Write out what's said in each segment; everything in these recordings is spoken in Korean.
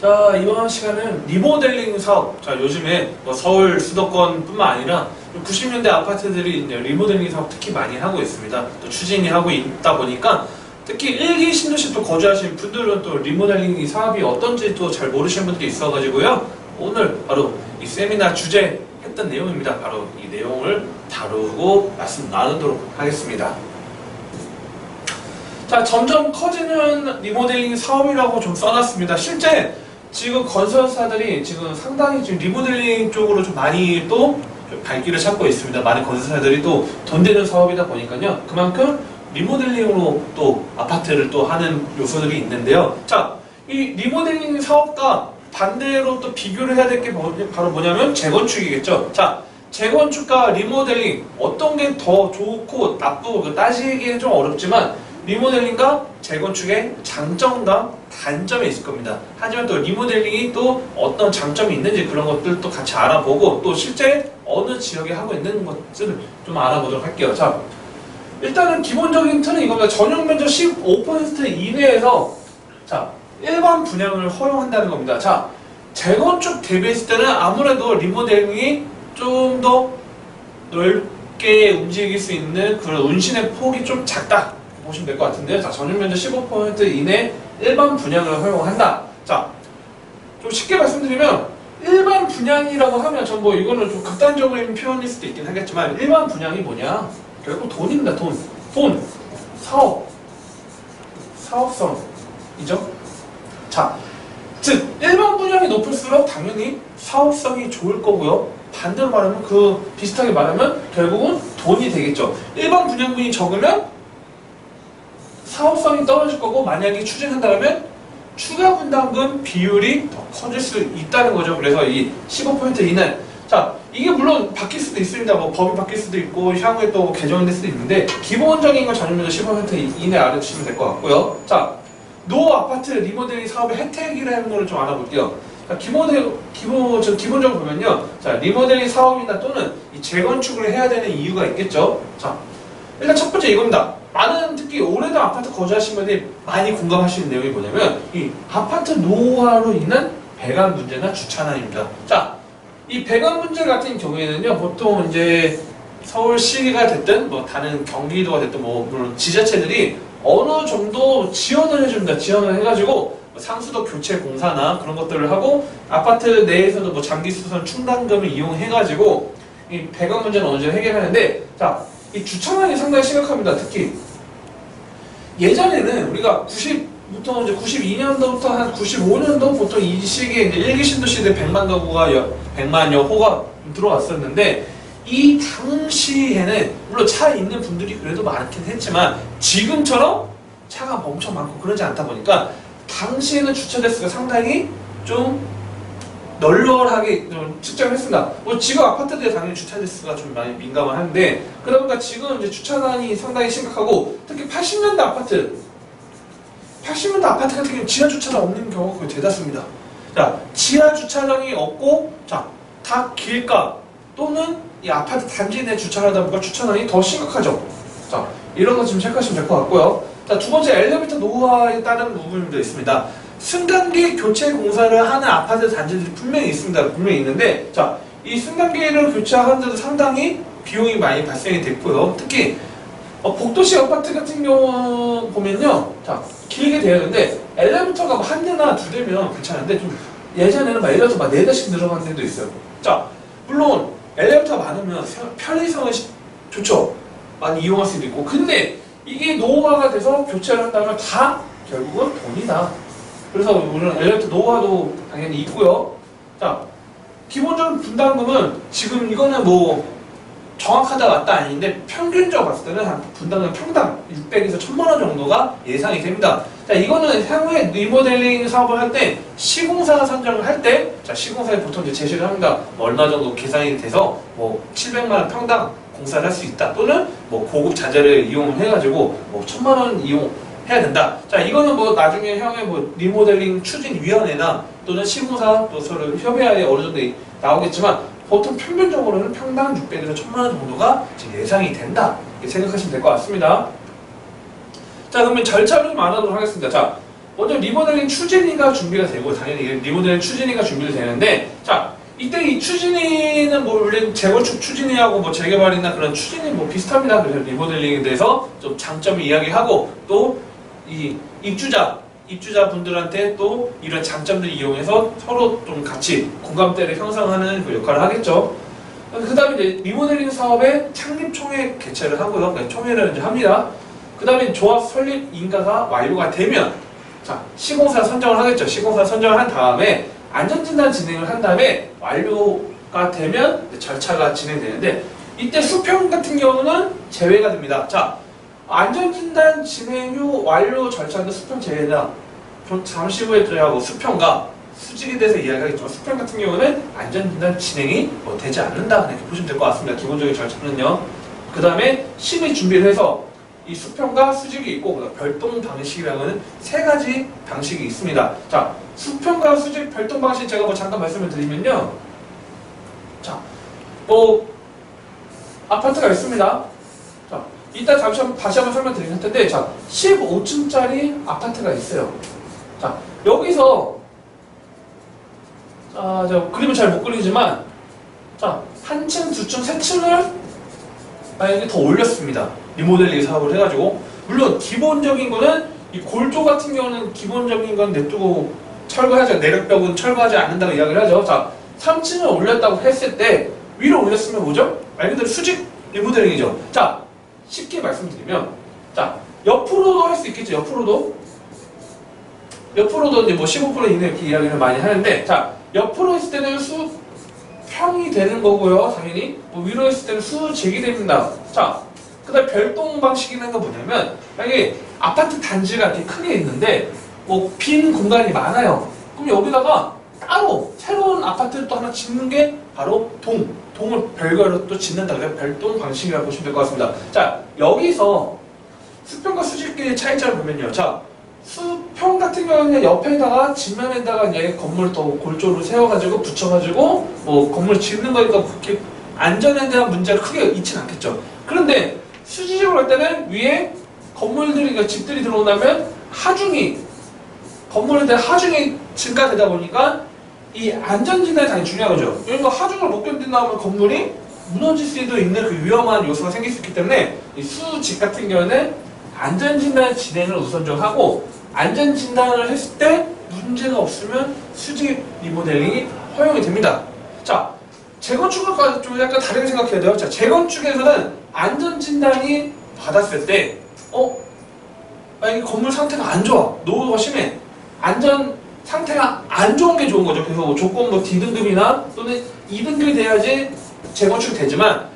자, 이번 시간은 리모델링 사업. 자, 요즘에 뭐 서울 수도권뿐만 아니라 90년대 아파트들이 이제 리모델링 사업 특히 많이 하고 있습니다. 또 추진이 하고 있다 보니까 특히 일기 신도시 또 거주하시는 분들은 또 리모델링 사업이 어떤지 또 잘 모르시는 분들이 있어가지고요. 오늘 바로 이 세미나 주제 했던 내용입니다. 바로 이 내용을 다루고 말씀 나누도록 하겠습니다. 자, 점점 커지는 리모델링 사업이라고 좀 써놨습니다. 실제 지금 건설사들이 지금 상당히 지금 리모델링 쪽으로 좀 많이 또 발길을 찾고 있습니다. 많은 건설사들이 또 돈 되는 사업이다 보니까요. 그만큼 리모델링으로 또 아파트를 또 하는 요소들이 있는데요. 자, 이 리모델링 사업과 반대로 또 비교를 해야 될 게 바로 뭐냐면 재건축이겠죠. 자, 재건축과 리모델링 어떤 게 더 좋고 나쁘고 따지기는 좀 어렵지만 리모델링과 재건축의 장점과 단점이 있을 겁니다. 하지만 또 리모델링이 또 어떤 장점이 있는지 그런 것들도 같이 알아보고 또 실제 어느 지역에 하고 있는 것들을 좀 알아보도록 할게요. 자, 일단은 기본적인 틀은 이겁니다. 전용 면적 15% 이내에서 자, 일반 분양을 허용한다는 겁니다. 자, 재건축 대비했을 때는 아무래도 리모델링이 좀 더 넓게 움직일 수 있는 그런 운신의 폭이 좀 작다 보시면 될 것 같은데요. 자, 전용 면적 15% 이내 일반 분양을 허용한다. 자, 좀 쉽게 말씀드리면 일반 분양이라고 하면 전 뭐 이거는 좀 극단적인 표현일 수도 있긴 하겠지만 일반 분양이 뭐냐? 결국 돈입니다. 돈. 사업성이죠. 자, 즉 일반 분양이 높을수록 당연히 사업성이 좋을 거고요. 반대로 말하면 비슷하게 말하면 결국은 돈이 되겠죠. 일반 분양분이 적으면 사업성이 떨어질 거고 만약에 추진한다면 추가 분담금 비율이 더 커질 수 있다는 거죠. 그래서 이 15% 이내. 자, 이게 물론 바뀔 수도 있습니다. 뭐 법이 바뀔 수도 있고 향후에 또 개정될 수도 있는데 기본적인 건 전용면적 15% 이내 알아두시면 될 것 같고요. 자, 노 아파트 리모델링 사업의 혜택이라는 걸 좀 알아볼게요. 자, 기본적으로 보면요. 자, 리모델링 사업이나 또는 이 재건축을 해야 되는 이유가 있겠죠. 자, 일단 첫 번째 이겁니다. 많은 특히 오래된 아파트 거주하신 분들이 많이 공감하시는 내용이 뭐냐면 이 아파트 노후화로 인한 배관 문제나 주차난입니다. 자, 이 배관 문제 같은 경우에는요, 보통 이제 서울시가 됐든 뭐 다른 경기도가 됐든 뭐 물론 지자체들이 어느 정도 지원을 해줍니다. 지원을 해가지고 상수도 교체 공사나 그런 것들을 하고 아파트 내에서도 뭐 장기 수선 충당금을 이용해가지고 이 배관 문제는 어느 정도 해결하는데, 자, 이 주차난이 상당히 심각합니다. 특히 예전에는 우리가 90부터 이제 92년도부터 한 95년도 보통 이 시기에 이제 일기 신도시대 100만여 호가 들어왔었는데 이 당시에는 물론 차 있는 분들이 그래도 많긴 했지만 지금처럼 차가 엄청 많고 그러지 않다 보니까 당시에는 주차 대수가 상당히 좀 널널하게 좀 측정을 했습니다. 뭐 지금 아파트들이 당연히 주차 대수가 좀 많이 민감을 한데 그러다 보니까 지금 이제 주차난이 상당히 심각하고 특히 80년대 아파트 같은 경우는 지하 주차장 없는 경우가 거의 대다수입니다. 자, 지하 주차장이 없고 자, 다 길가 또는 이 아파트 단지 내 주차를 하다 보니까 주차난이 더 심각하죠. 자, 이런 거 좀 체크하시면 될 것 같고요. 자, 두 번째 엘리베이터 노후화에 따른 부분도 있습니다. 승강기 교체 공사를 하는 아파트 단지들이 분명히 있습니다. 분명히 있는데, 자, 이 승강기를 교체하는 데도 상당히 비용이 많이 발생이 됐고요. 특히 복도시 아파트 같은 경우 보면요, 자, 길게 되어 있는데 엘리베이터가 뭐 한 대나 두 대면 괜찮은데 좀 예전에는 막 엘리베이터 막 네 대씩 늘어간 데도 있어요. 자, 물론 엘리베이터가 많으면 편의성은 좋죠. 많이 이용할 수도 있고, 근데 이게 노후화가 돼서 교체를 한다면 다 결국은 돈이다. 그래서 우리는 엘리베이터 노후화도 당연히 있고요. 자, 기본적인 분담금은 지금 이거는 뭐 정확하다 맞다 아닌데 평균적으로 봤을 때는 한 분담금 평당 600에서 1000만 원 정도가 예상이 됩니다. 자, 이거는 향후에 리모델링 사업을 할 때 시공사 선정을 할 때, 자, 시공사에 보통 이제 제시를 합니다. 뭐 얼마 정도 계산이 돼서 뭐 700만 원 평당 공사를 할 수 있다. 또는 뭐 고급 자재를 이용을 해가지고 뭐 1000만 원 이용해야 된다. 자, 이거는 뭐 나중에 향후에 뭐 리모델링 추진위원회나 또는 시공사 또 서로 협의하에 어느 정도 나오겠지만 보통 평균적으로는 평당 600에서 1000만 원 정도가 지금 예상이 된다. 이렇게 생각하시면 될 것 같습니다. 자, 그러면 절차를 좀 알아보도록 하겠습니다. 자, 먼저 리모델링 추진위가 준비가 되고, 당연히 리모델링 추진위가 준비가 되는데, 자, 이때 이 추진위는 뭐 원래 재건축 추진위하고 뭐 재개발이나 그런 추진위 뭐 비슷합니다. 그래서 리모델링에 대해서 좀 장점을 이야기하고, 또 이 입주자분들한테 또 이런 장점들 이용해서 서로 좀 같이 공감대를 형성하는 그 역할을 하겠죠. 그 다음에 이제 리모델링 사업의 창립총회 개최를 하고요. 총회를 이제 합니다. 그 다음에 조합 설립 인가가 완료가 되면, 자, 시공사 선정을 하겠죠. 시공사 선정을 한 다음에 안전진단 진행을 한 다음에 완료가 되면 절차가 진행되는데, 이때 수평 같은 경우는 제외가 됩니다. 자, 안전진단 진행 후 완료 절차는 수평 제외다. 잠시 후에 하고 수평과 수직에 대해서 이야기하겠지만, 수평 같은 경우는 안전진단 진행이 되지 않는다. 이렇게 보시면 될 것 같습니다. 기본적인 절차는요. 그 다음에 심의 준비를 해서 이 수평과 수직이 있고, 별동 방식이라는 세 가지 방식이 있습니다. 자, 수평과 수직 별동 방식 제가 뭐 잠깐 말씀을 드리면요. 자, 뭐 아파트가 있습니다. 자, 이따 다시 한번 설명드릴 텐데, 자, 15층짜리 아파트가 있어요. 자, 여기서 제가 그림을 잘 못 그리지만, 자, 한 층, 두 층, 세 층을 만약에 더 올렸습니다. 리모델링 사업을 해가지고. 물론 기본적인 거는 이 골조 같은 경우는 기본적인 건 냅두고 철거하죠. 내력벽은 철거하지 않는다고 이야기를 하죠. 자, 3층을 올렸다고 했을 때 위로 올렸으면 뭐죠? 말 그대로 수직 리모델링이죠. 자, 쉽게 말씀드리면, 자, 옆으로도 할 수 있겠죠. 옆으로도 이제 뭐 15% 이내 이렇게 이야기를 많이 하는데, 자, 옆으로 했을 때는 수평이 되는 거고요. 당연히 뭐 위로 했을 때는 수직이 됩니다. 자, 그다음 별동 방식이라는 건 뭐냐면, 만약에 아파트 단지가 이렇게 크게 있는데 뭐 빈 공간이 많아요. 그럼 여기다가 따로 새로운 아파트를 또 하나 짓는 게 바로 동을 별거로 또 짓는다. 그래서 별동 방식이라고 보시면 될 것 같습니다. 자, 여기서 수평과 수직의 차이점을 보면요. 자, 수평 같은 경우는 옆에다가 뒷면에다가 이제 건물을 또 골조로 세워가지고 붙여가지고 뭐 건물 짓는 거니까 그렇게 안전에 대한 문제가 크게 있지는 않겠죠. 그런데 수직으로 할 때는 위에 건물들이, 그러니까 집들이 들어온다면 건물에 대한 하중이 증가되다 보니까 이 안전진단이 당연히 중요하죠. 그러니까 하중을 못 견딘다면 건물이 무너질 수도 있는 그 위험한 요소가 생길 수 있기 때문에 이 수직 같은 경우는 안전진단 진행을 우선적으로 하고, 안전진단을 했을 때 문제가 없으면 수직 리모델링이 허용이 됩니다. 자, 재건축과 좀 약간 다르게 생각해야 돼요. 자, 재건축에서는 안전진단이 받았을 때, 만약에 건물 상태가 안 좋아, 노후가 심해, 안전 상태가 안 좋은 게 좋은 거죠. 그래서 조건 뭐 D등급이나 또는 E등급이 돼야지 재건축이 되지만,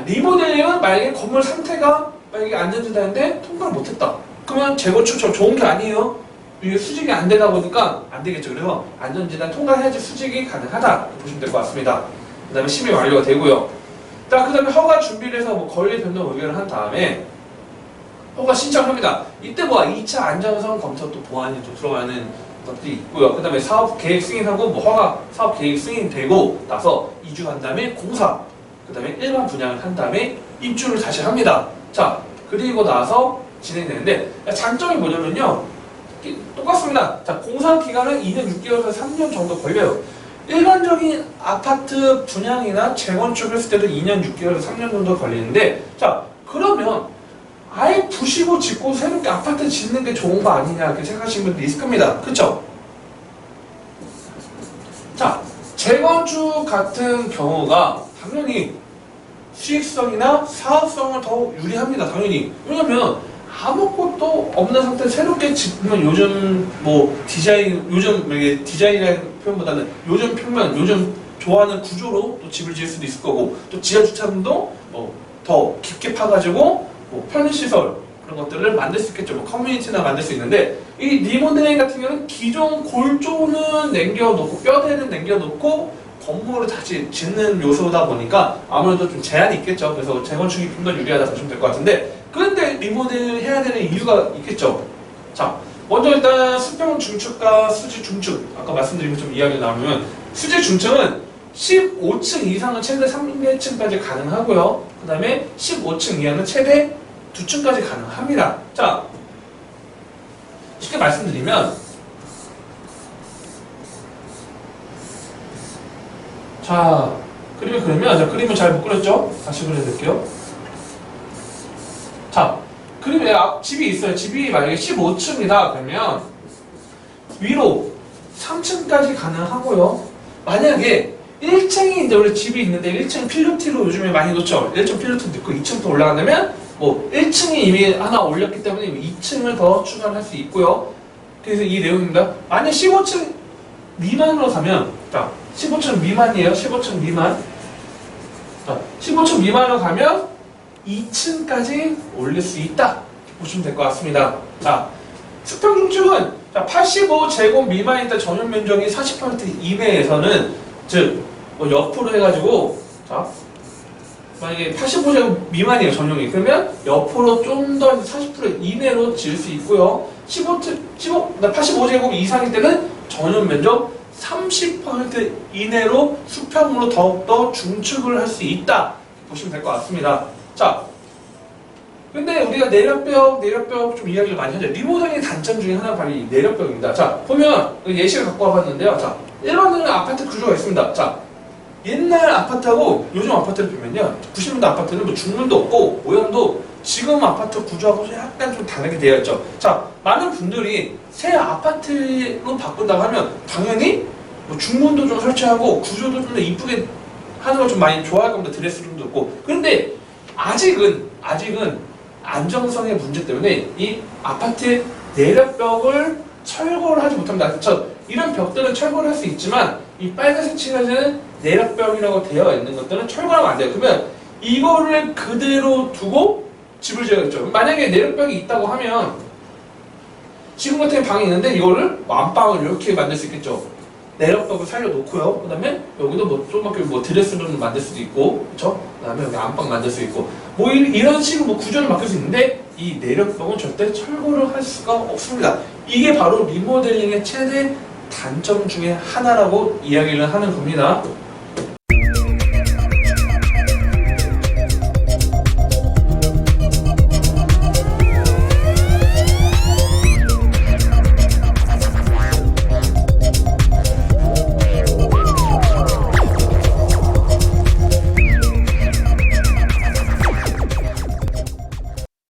리모델링은 만약에 건물 상태가 만약에 안전진단인데 통과를 못했다. 그러면 재건축처럼 좋은 게 아니에요. 이게 수직이 안 되다 보니까 안 되겠죠. 그래서 안전진단 통과해야지 수직이 가능하다. 보시면 될 것 같습니다. 그 다음에 심의 완료가 되고요. 자, 그 다음에 허가 준비를 해서 뭐 권리 변동 의결을 한 다음에 허가 신청합니다. 이때 뭐 2차 안전성 검토 또 보완이 또 들어가는 것들이 있고요. 그 다음에 사업 계획 승인하고 뭐 허가 사업 계획 승인되고 나서 이주한 다음에 공사, 그 다음에 일반 분양을 한 다음에 입주를 다시 합니다. 자, 그리고 나서 진행되는데, 장점이 뭐냐면요, 똑같습니다. 자, 공사 기간은 2년 6개월에서 3년 정도 걸려요. 일반적인 아파트 분양이나 재건축을 했을 때도 2년 6개월에서 3년 정도 걸리는데, 자, 그러면 아예 부시고 짓고 새롭게 아파트 짓는 게 좋은 거 아니냐 이렇게 생각하시는 분들이 있을 겁니다. 그쵸? 자, 재건축 같은 경우가 당연히 수익성이나 사업성을 더 유리합니다. 당연히. 왜냐면 아무것도 없는 상태 새롭게 짓는, 요즘 뭐 디자인이라는 표현보다는 요즘 평면, 요즘 좋아하는 구조로 또 집을 지을 수도 있을 거고, 또 지하 주차장도 뭐 더 깊게 파가지고 뭐 편의시설 그런 것들을 만들 수 있겠죠. 뭐 커뮤니티나 만들 수 있는데, 이 리모델링 같은 경우는 기존 골조는 남겨놓고 뼈대는 남겨놓고 건물을 다시 짓는 요소다 보니까 아무래도 좀 제한이 있겠죠. 그래서 재건축이 좀 더 유리하다 보시면 될 것 같은데, 그런데 리모델을 해야 되는 이유가 있겠죠. 자, 먼저 일단 수평 중축과 수직 중축, 아까 말씀드린 것처럼 이야기를 나누면, 수직 중축은 15층 이상은 최대 3층까지 가능하고요. 그 다음에 15층 이하는 최대 2층까지 가능합니다. 자, 쉽게 말씀드리면, 자, 그림을 잘 못 그렸죠? 다시 그려드릴게요. 자, 그림에 집이 있어요. 집이 만약에 15층이다 그러면 위로 3층까지 가능하고요. 만약에 1층이 이제 원래 집이 있는데 1층 필로티로 요즘에 많이 놓죠. 1층 필로티 넣고 2층 더 올라간다면 뭐 1층이 이미 하나 올렸기 때문에 2층을 더 추가를 할 수 있고요. 그래서 이 내용입니다. 만약 15층 미만으로 가면, 자, 15층 미만이에요. 15층 미만. 자, 15층 미만으로 가면 2층까지 올릴 수 있다. 보시면 될 것 같습니다. 자, 수평 중축은 85제곱 미만일 때 전용 면적이 40% 이내에서는, 즉, 뭐 옆으로 해가지고, 자, 만약에 85제곱 미만이에요, 전용이. 그러면 옆으로 좀 더 40% 이내로 지을 수 있고요. 85제곱 이상일 때는 전용 면적 30% 이내로 수평으로 더욱더 중축을 할 수 있다. 보시면 될 것 같습니다. 자, 근데 우리가 내력벽 좀 이야기를 많이 하죠. 리모델링의 단점 중에 하나가 바로 이 내력벽입니다. 자, 보면 예시를 갖고 와봤는데요. 자, 일반적인 아파트 구조가 있습니다. 자, 옛날 아파트하고 요즘 아파트를 보면요, 90년대 아파트는 뭐 중문도 없고 모형도 지금 아파트 구조하고 약간 좀 다르게 되어 있죠. 자, 많은 분들이 새 아파트로 바꾼다고 하면 당연히 뭐 중문도 좀 설치하고 구조도 좀 더 이쁘게 하는 걸 좀 많이 좋아할 겁니다. 드레스룸도 있고. 그런데 아직은 안정성의 문제 때문에 이 아파트의 내력벽을 철거를 하지 못합니다. 이런 벽들은 철거를 할 수 있지만 이 빨간색 칠해진 내력벽이라고 되어 있는 것들은 철거하면 안 돼요. 그러면 이거를 그대로 두고 집을 지어야겠죠. 만약에 내력벽이 있다고 하면 지금 같은 방이 있는데 이거를 안방을 이렇게 만들 수 있겠죠. 내력벽을 살려놓고요. 그 다음에 여기도 뭐 조그맣게 뭐 드레스룸을 만들 수도 있고, 그쵸? 그 다음에 여기 안방 만들 수 있고, 뭐 이런 식으로 뭐 구조를 바꿀 수 있는데 이 내력벽은 절대 철거를 할 수가 없습니다. 이게 바로 리모델링의 최대 단점 중에 하나라고 이야기를 하는 겁니다.